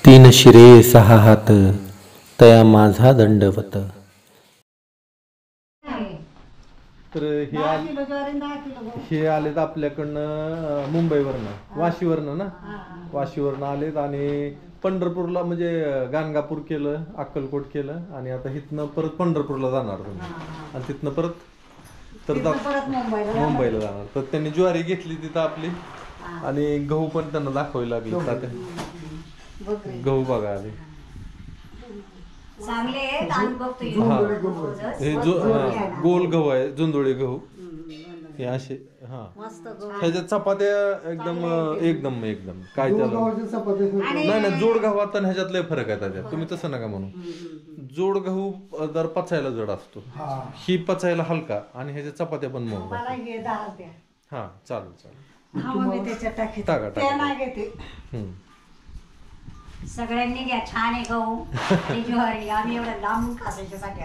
तीन शिरे सहा हात तया माझा दंडवत. तर हे आलेत आपल्याकडनं मुंबईवरनं वाशीवरनं ना वाशीवरनं आलेत आणि पंढरपूरला म्हणजे गाणगापूर केलं, अक्कलकोट केलं आणि आता इथनं परत पंढरपूरला जाणार तुम्ही आणि तिथनं परत तर मुंबईला जाणार. तर त्यांनी ज्वारी घेतली तिथं आपली आणि गहू पण त्यांना दाखवायला लागले. गहू बघा आले हे गोल गहू आहे, जुंधुळे गहू हे असे. हा ह्याच्या चपात्या एकदम एकदम एकदम काय त्याला नाही नाही जोड गहू आता ह्याच्यात लय फरक आहे त्याच्यात. तुम्ही तसं नका म्हणू. जोड गहू जर पचायला जड असतो, ही पचायला हलका आणि ह्याच्या चपात्या पण मग. हा चालेल चालेल टाका टाका. सगळ्यांनी घ्या छान आहे गहू आणि ज्वारी. आम्ही एवढं लांबून खासायच्यासाठी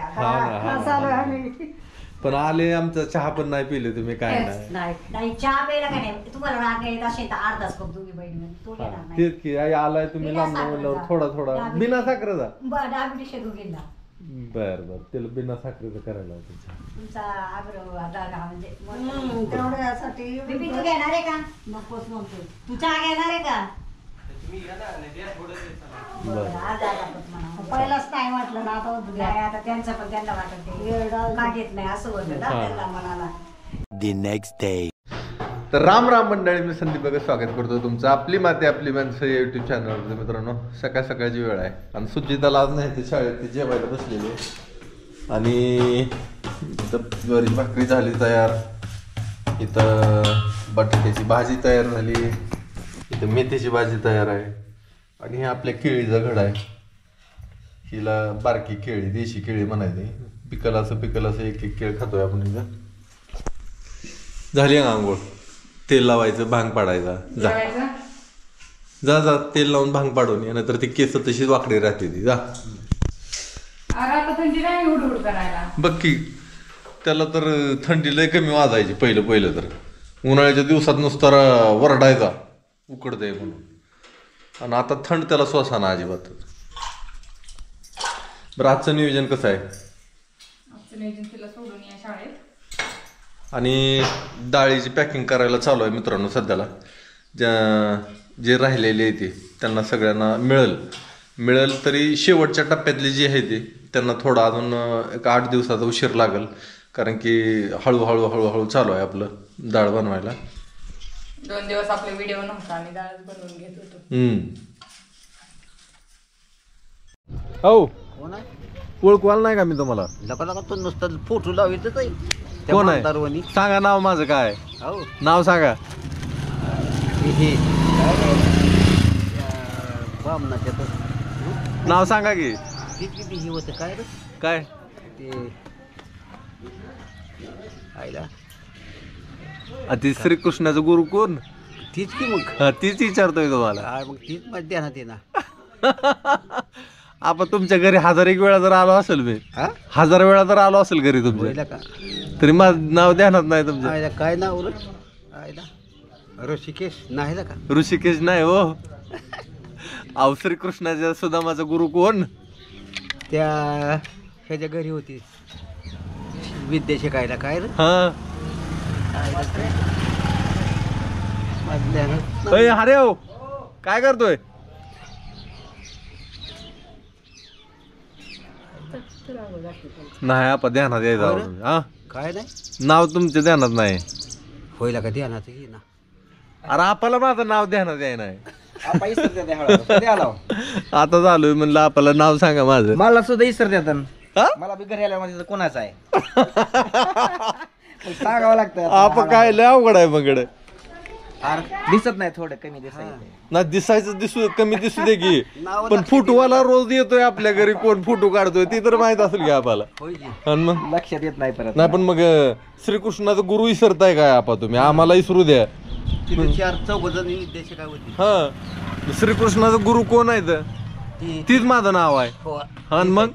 पण आले आमचा चहा पण नाही पिले तुम्ही काय नाही चहा प्यायला काय नाही. तुम्हाला राग येत असेल तर अर्धाच कप तुम्ही बहिणी तो घेणार नाही. तेच की आलाय तुम्ही लांब म्हणल्यावर थोडा थोडा बिना साखरेचा डायबिटीस शेगू गेला. बर बर त्याला बिना साखरेचा करायला तुमचा आग्रह दादा म्हणजे तेवढ्यासाठी बीबी तू घेणार आहे का? नकोच म्हणतो. तू चहा घेणार आहे का? पहिलाच नाही वाटलं ना आता त्यांचं पण त्यांना वाटत का घेत नाही असं होतं ना त्यांना मनाला. The next day. तर राम राम मंडळी, मी संदीप बघा स्वागत करतो तुमचं आपली माती आपली माणसं या युट्यूब चॅनलवर. मित्रांनो सकाळ सकाळची वेळ आहे आणि सुजिताला आज नाही ते शाळेत ते जेवायला बसलेले आणि इथं ज्वारी भाकरी झाली तयार, इथं बटाट्याची भाजी तयार झाली, इथं मेथीची भाजी तयार आहे आणि हे आपल्या केळीचा घड आहे. हिला बारकी केळी देशी केळी म्हणायची. पिकल असं एक एक केळ खातोय आपण. इथं झाली आंघोळ, तेल लावायचं, भांग पाडायचा. जा जा तेल लावून भांग पाडून ये, नाहीतर ती केस तशीच वाकडी राहते ती. जा बघ की त्याला तर थंडी लय कमी वाजायची पहिलं तर उन्हाळ्याच्या दिवसात नुसता वरडायचा उकडतंय म्हणून, आणि आता थंड त्याला श्वासाना अजिबात. बरं आजचं नियोजन कसं आहे? आणि डाळीची पॅकिंग करायला चालू आहे मित्रांनो. सध्याला जे राहिलेले आहे ते त्यांना सगळ्यांना मिळेल तरी शेवटच्या टप्प्यातली जी आहे ती त्यांना थोडा अजून एक 8 दिवसाचा उशीर लागेल, कारण की हळूहळू चालू आहे आपलं डाळ बनवायला. 2 दिवस आपले व्हिडिओ नव्हता आणि डाळच बनवून घेत होतो. हो ओळखवाल नाही का मी तुम्हाला? लका तो नुसतं फोटो लावायचं आहे. कोण आहे सांगा नाव माझं काय? नाव सांगा. नाव सांगा की. किती होतं काय रे काय ते आईला ती श्रीकृष्णाचं गुरु कोण? तीच की मग तीच विचारतोय तुम्हाला. मग तीच मध्ये ध्यानात येणार. आपण तुमच्या घरी 1001 वेळा जर आलो असेल, मी 1000 वेळा जर आलो असेल घरी तुमच्या, तरी माझं नाव ध्यानात नाही तुमच्या. आईला काय नाव आईला? ऋषिकेश नाही का? ऋषिकेश नाही हो. अहो श्रीकृष्णाच्या सुदामाचा गुरु कोण? त्या ह्याच्या घरी होती विद्या शिकायला. काय रे? अरे हो काय करतोय? नाही आपण ध्यानात यायचं. हा काय नाही नाव तुमच्या ध्यानात नाही होईल का? ध्यानात ये ना. अरे आपल्याला माझं नाव ध्यानात याय नाही. आता चालू म्हणलं आपल्याला नाव सांगा माझं. मला सुद्धा इसर देतात. मला बी घरी आल्या म्हणजे कोणाचं आहे सांगावं लागतं. आपण काय लय अवघड आहे मग. दिसत नाही थोडं कमी दिसायचं ना. दिसायचं कमी दिसू दे की, पण फुटवाला रोज येतोय आपल्या घरी. कोण फोटो काढतोय ती तर माहित असेल की आपल्याला. मग लक्षात येत नाही परत. नाही पण मग श्रीकृष्णाचा गुरु विसरताय काय आपा तुम्ही? आम्हाला विसरू द्या. 4-4 जण विद्या शिकाय होती. हा श्रीकृष्णाचा गुरु कोण आहे तर तीच माझं नाव आहे. हा मग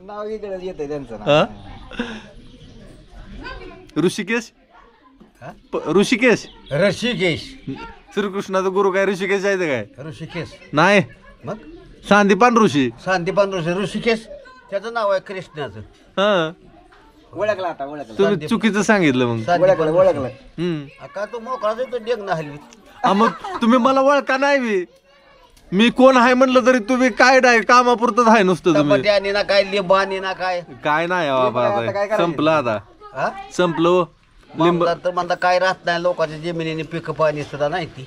नाव इकडे येतंय त्यांचं. ऋषिकेश ऋषिकेश ऋषिकेश श्रीकृष्णाचा गुरु काय ऋषिकेश आहे ते काय ऋषिकेश नाही मग सांदीपान ऋषी सांदीपान ऋषिकेश त्याचं नाव आहे कृष्णाचं. हा ओळखला आता ओळखला. तुम्ही चुकीचं सांगितलं मग ओळखलं का तो मोकळा तो डेग ना हलवी. मग तुम्ही मला ओळखा नाही मी कोण आहे म्हणलं तरी तुम्ही काय नाही कामापुरतच आहे नुसतं तुम्ही टमाटे ना काय लिंब आणि ना काय काय नाही बाबा आता काय करायचं? संपलं आता हा संपलं लिंब ममदार तर म्हणता काय राहत नाही लोकांच्या जमिनीने पिकं पाणी सुद्धा नाही ती.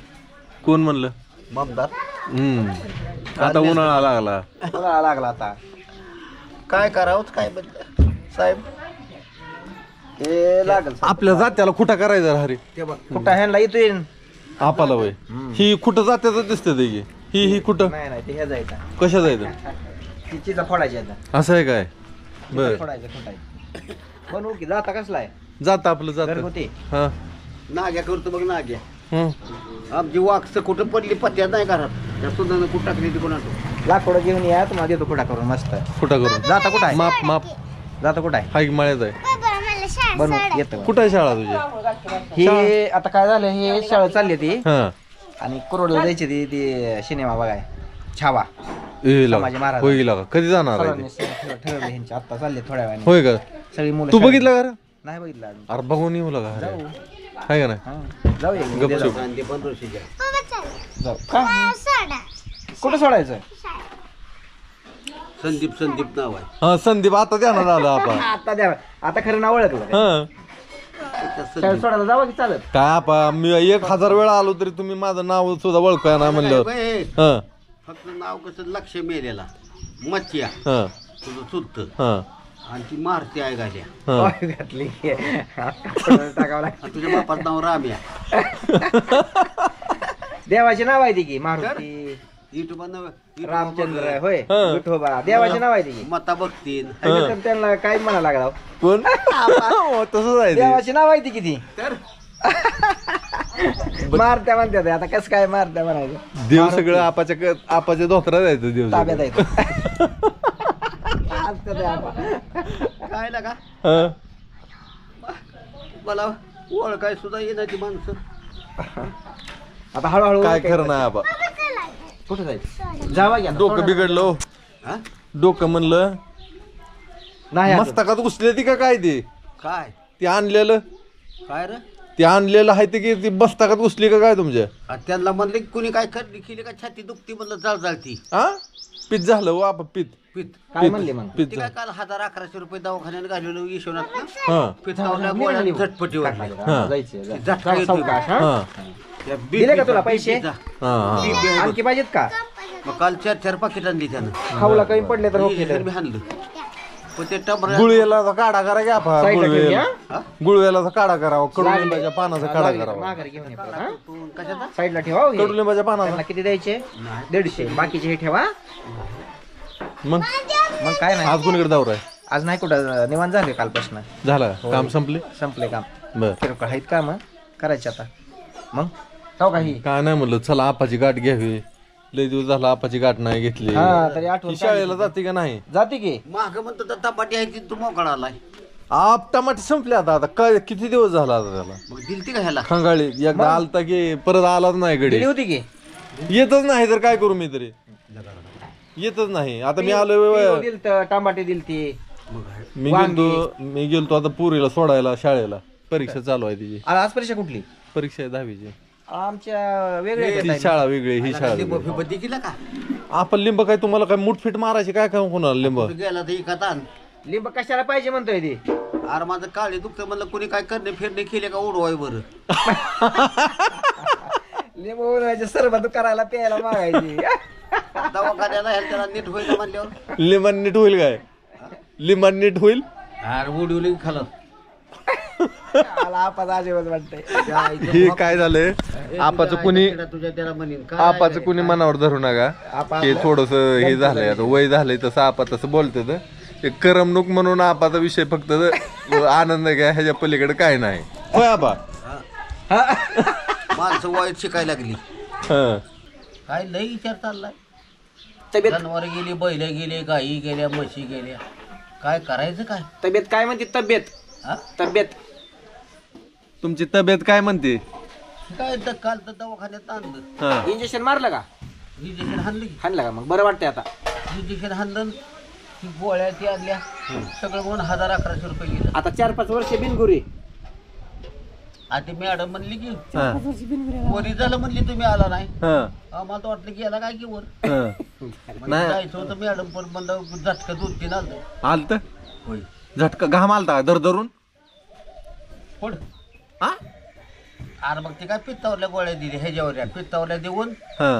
कोण म्हणलं ममदार आता उन्हाळा लागला लागला आता काय करावंच काय बदल साहेब ते लागल आपल्या जात्याला खुटा करायचा रे ते बघ कुठं ह्यांना येतोय आपाला वय ही कुठं जात्याचं दिसतं ते ही कुठं नाही नाही ते हे जायचं कशा जायचं तिचीचा फोडायचा असं आहे काय बर फोडायचं फोडायचं बनवू की जाता कसला आहे जात आपलं जात घरगुती हा नाग्या करतो बघ नाग्या हं. आमची वाक्स कुठं पडली पत्त्या नाही घरात त्या सुद्धा कुठं टाकली ती कोणाला लाकडं घेऊन या तुम्हाला देतो कुठा करून मस्त खुटा करून जाता कुठं आहे माप माप जाता कुठं आहे हाईक माळ्यात आहे बनवून येतं कुठं आहे शाळा तुझी हे आता काय झालं हे शाळा चालली ती हा आणि कुरोडला जायची ती सिनेमा बघाय छावा ए लागा. संभाजी महाराज. होय लागा. कधी जाणार आहे ते? ठरवलं ह्यांची आता चालले थोड्या वेळाने होय का सगळी मुलं तू बघितलं का रे? नाही बघितलं अजून. अरे बघून येऊ लागा अरे. जाऊ आहे का नाही हा. जाऊ एक गपचूप. उद्या जाऊ का कुठं सोडायचं संदीप नाव आहे हा संदीप आता ध्यानात आलं आपण आता द्या आता खरं नाव ओळखलं काय? हा शाळेत सोडायला जावं की चालत काय आपा मी 1000 वेळा आलो तरी तुम्ही माझं नाव सुद्धा ओळखाय ना म्हणल्यावर ए, हा फक्त नाव कसं लक्ष मेलेला मच्छिया हा तुझं चुलत हा आणि ती मारती आहे घाल्या हा घातली टाकावं लागतं तुझ्या बापाचं नाव राम्या देवाचे नाव आहे ती की मारुती रामचंद्र होय हा. विठोबा देवाचे नाव आहे ती की मता बघतील हा. त्यांना काय म्हणा लागला कोण हो, तसंच आहे ते. देवाची नाव आहे ती किती तर मारत्या म्हणतात आता कसं काय मारत्या म्हणायचं देव सगळं आपाच्या धोत्रात जायचं देव ताब्यात सगळं. आहे काय लागा हा. मला ओळखाय सुद्धा येण्याची माणसं आता हळूहळू काय खरं नाही आपा कुठे जायचं जावा घ्या डोकं बिघडलो हा? डोकं म्हणलं नाही अजून. मस्तकात घुसले ती का काय ते काय ते आणलेलं काय रे ते आणलेलं आहे ते की ती मस्तकात घुसली का काय तुमच्या आ, त्यांना म्हणले कुणी काय खरली केली का छाती दुखती म्हणलं जळजळती हा पीत झालं वा आपा पीत पीत काय म्हणले मग पीत ते काय काल 1000-1100 रुपये दवाखान्यात घालवलं यशवनाथ हा पीत लावल्या गोळ्या झटपटी वाटल्या हा. जायचं झटका येतोय. सावकाश, हा? हा त्या दिले का तुला पैसे? बीपीचा. हा हा. बीपी आहे बघ. आणखी पाहिजेत का मग काल 4 पाकिट आणली त्यानं खाऊला कमी पडले तर ओके मी आणलं पण ते टबर गुळवेलाचा काढा करा घ्या आपा साईडला ठेवून गुळवेला या. गुळवेलाचा काढा करावा कडुलिंबाच्या पानाचा काढा करावा माघारी घेऊन ये परत, हा? कशाचा साईडला ठेवा हो हे. कडुलिंबाच्या त्यांना पानाचा किती द्यायचे 150 बाकीचे हे ठेवा मग मग काय नाही आज कोणीकडे दौरा आहे आज नाही कुठं निवांत झाले कालपासून झाला काम संपले संपले काम बर किरकोळ आहेत का मग करायचे आता मग हो काही काय नाही म्हणलं चला आपाची गाठ घ्यावी लय दिवस झाला आपाची गाठ नाही घेतली हा तरी आठवण ती शाळेला जाते का नाही जाते की माग म्हणतो तर तपाटी आहे ती तू मोकळा आलाय आप टमाटे संपले आता काय किती दिवस झाला आता त्याला मग दिलती का ह्याला खंगाळी एकदा आलता की परत आलाच नाही दिली गडी होती की येतच नाही तर काय करू मी तरी येतच नाही आता मी आलोय दिलत टमाटे दिलती मी गेलतो आता पुरीला सोडायला शाळेला परीक्षा चालू आहे तिची आज परीक्षा कुठली परीक्षा आहे 10वीची आमच्या वेगळ्या ती देताय. शाळा वेगळी ही शाळा लिंब वेगळी. फिबद्दी केला का आपण लिंब काय तुम्हाला काय मुठफिट मारायची काय काय कोणाला लिंब कुठं गेला तर एका ताण लिंब कशाला पाहिजे म्हणतोय ती अरे माझं काळी दुखतं म्हणलं कुणी काय करणे फिरणे केले का उडवाय बरं लिंब उन्हाळ्याचे सरबत करायला प्यायला मागायची दवाखान्याला ह्याला त्याला नीट होईल म्हणल्यावर लिंबान नीट होईल काय लिंबान नीट होईल अरे उडवली खाल मला आपण अजिबात वाटतंय हे काय झालंय आपाचं कुणी तुझ्या त्याला म्हणेन का आपाचं कुणी मनावर धरू नका हे थोडस हे झालंय आता वय झालंय तसं आपा तसं बोलत करमणूक म्हणून आपाचा विषय फक्त आनंद घ्या ह्याच्या पलीकडे काय नाही होय आपा माणसं वाईट शिकायला लागली हा काय लय विचार चाललाय तब्येत जनावर गेली बैल गेले गाई गेल्या म्हशी गेल्या काय करायचं काय तब्येत काय म्हणते तब्येत हा? तब्येत तुमची तब्येत काय म्हणते काय तर काल तर दवाखान्यात आणलं. हा. इंजेक्शन मारलं का? इंजेक्शन हाणलं की. हाणलं का? मग बरं वाटतंय आता. इंजेक्शन हाणलं ती गोळ्या ती आणल्या सगळं म्हणून 1000-1100 रुपये गेलं. आता 4-5 वर्ष बिनगुरी. आता मॅडम म्हणली की हा. वरी झालं म्हणली तुम्ही आला नाही. हा. आम्हाला तर वाटलं की याला काय की वर हा. नाही. जायचं होतं मॅडम पण म्हणलं झटका 2-3 आलं. आलत होय झटका घाम आलता धरून पुढ हा. अरे मग ते काय पित्तावरल्या गोळ्या दिल्या ह्याच्यावर पित्तावरल्या देऊन हा.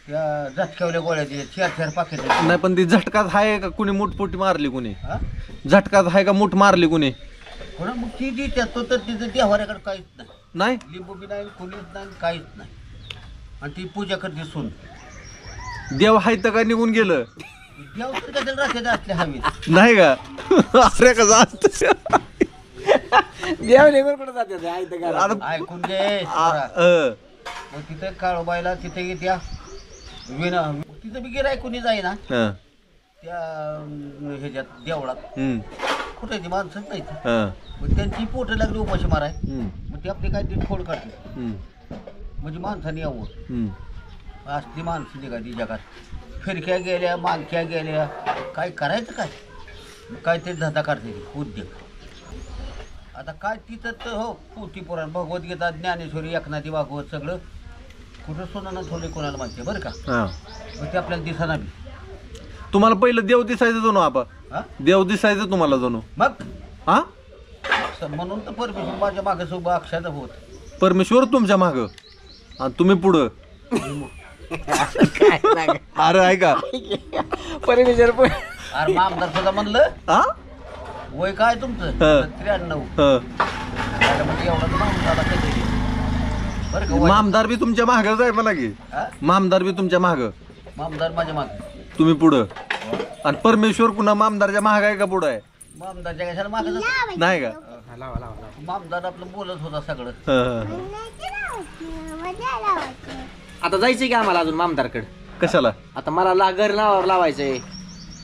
त्या झटक्यावल्या गोळ्या दिल्या 4-4 पाकिट. नाही पण ती झटकाच आहे का कुणी मुठपुटी मारली कुणी झटकाच आहे का मुठ मारली कुणी कोणा मग ती देत्यात तो तर तिथं देवाऱ्याकडे काहीच नाही. नाही लिंबू बी नाही कोणीच नाही काहीच नाही आणि ती पूजा करते सून. देव आहे तर काय निघून गेलं देव तर कशाला राहते असल्या हवीत. नाही का अरे कसं देव निघून कुठं जाते आई तर घरात. ऐकून घे पोरा. मग तिथं काळोबाईला तिथे येत्या विना तिथं बी गिराय कोणी जाईना त्या ह्याच्यात देवळात कुठे ती माणसंच नाही. मग त्यांची पोट लागली उपाशी माराय मग ते आपले काय ते फोड काढते म्हणजे माणसाने यावं. असली माणसं निघाली जगात फिरक्या गेल्या मानक्या गेल्या काय करायचं काय काय ते धंदा काढते उद्योग. आता काय तिथं तर हो पोथी पुराण भगवद्गीता ज्ञानेश्वरी एकनाथी भागवत सगळं कुठं सोनानं थोडे कोणाला माहिती बरं का. मग ते आपल्याला दिसाना बी. तुम्हाला पहिलं देव दिसायचं जणू आपा हा देव दिसायचं तुम्हाला जणू मग हा म्हणून तर परमेश्वर माझ्या मागे सोबत अक्षात होत. परमेश्वर तुमच्या माग आणि तुम्ही पुढं अरे ऐका परमेश्वर पण अरे आमदार सुद्धा म्हणलं हा वय काय तुमचं 93. म्हणजे एवढा तर मामदार कधी बरं का वय. मामदार बी तुमच्या मागच आहे म्हणा की हा? मामदार बी तुमच्या माग मामदार माझ्या मागे तुम्ही पुढं आणि परमेश्वर पुन्हा मामदारच्या महाग आहे का पुढं आहे मामदारच्या कशाला मागे नाही का मामदार आपलं बोलत होता सगळं. आता जायचंय की आम्हाला अजून मामदारकडे. कशाला आता मला घर नावावर लावायचंय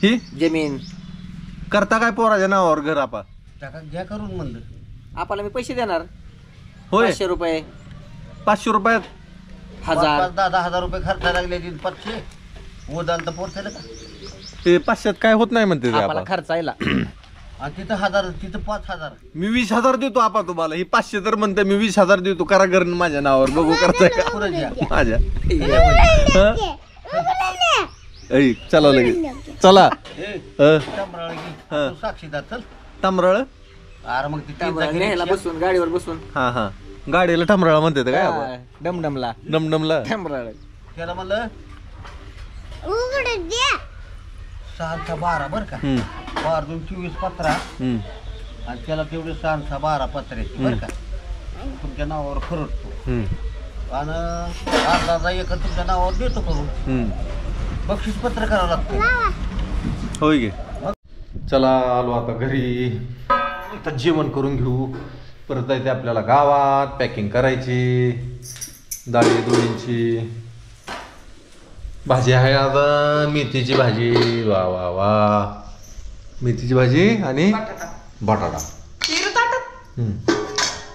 ही जमीन. करता काय पोराच्या नावावर घर आपा टाका घ्या करून म्हणलं. आपल्याला मी पैसे देणार होय 500 रुपये 500 रुपयात 1000. 10,000 रुपये खर्च लागले 500 उदाल तर पोहोचायला का ते 500 काय होत नाही म्हणते ते आपला आपा खर्च आयला. आणि तिथं 1000 तिथं 5,000. मी 20,000 देतो आपा तुम्हाला ही 500 तर म्हणते मी 20,000 देतो करा घर माझ्या नावावर बघू करताय का पुढे घ्या. माझ्या ऐ, चला लगेच चला टमराळ की हा. तू साक्षीदार चल. टमरळ अरे मग ती न्यायला बसून गाडीवर बसून हा हा गाडीला टमरळ म्हणते ते काय हा, आपण? डमडमला डमडमला डमरळ. त्याला म्हणलं 6-12 बरं का 12-24 आणि त्याला तेवढे 6-12 पत्रे बरं का तुमच्या नावावर खरडतो आणि अर्धा एक तुमच्या नावावर देतो करून बक्षीस पत्र करावं लागतं. होय गे चला आलो आता घरी आता जेवण करून घेऊ परत जायचं आपल्याला गावात पॅकिंग करायची डाळी दोळींची भाजी आहे आता मेथीची भाजी वा वा वा मेथीची भाजी आणि बटाटा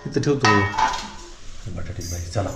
इथं ठेवतो बटाट्याची भाजी चला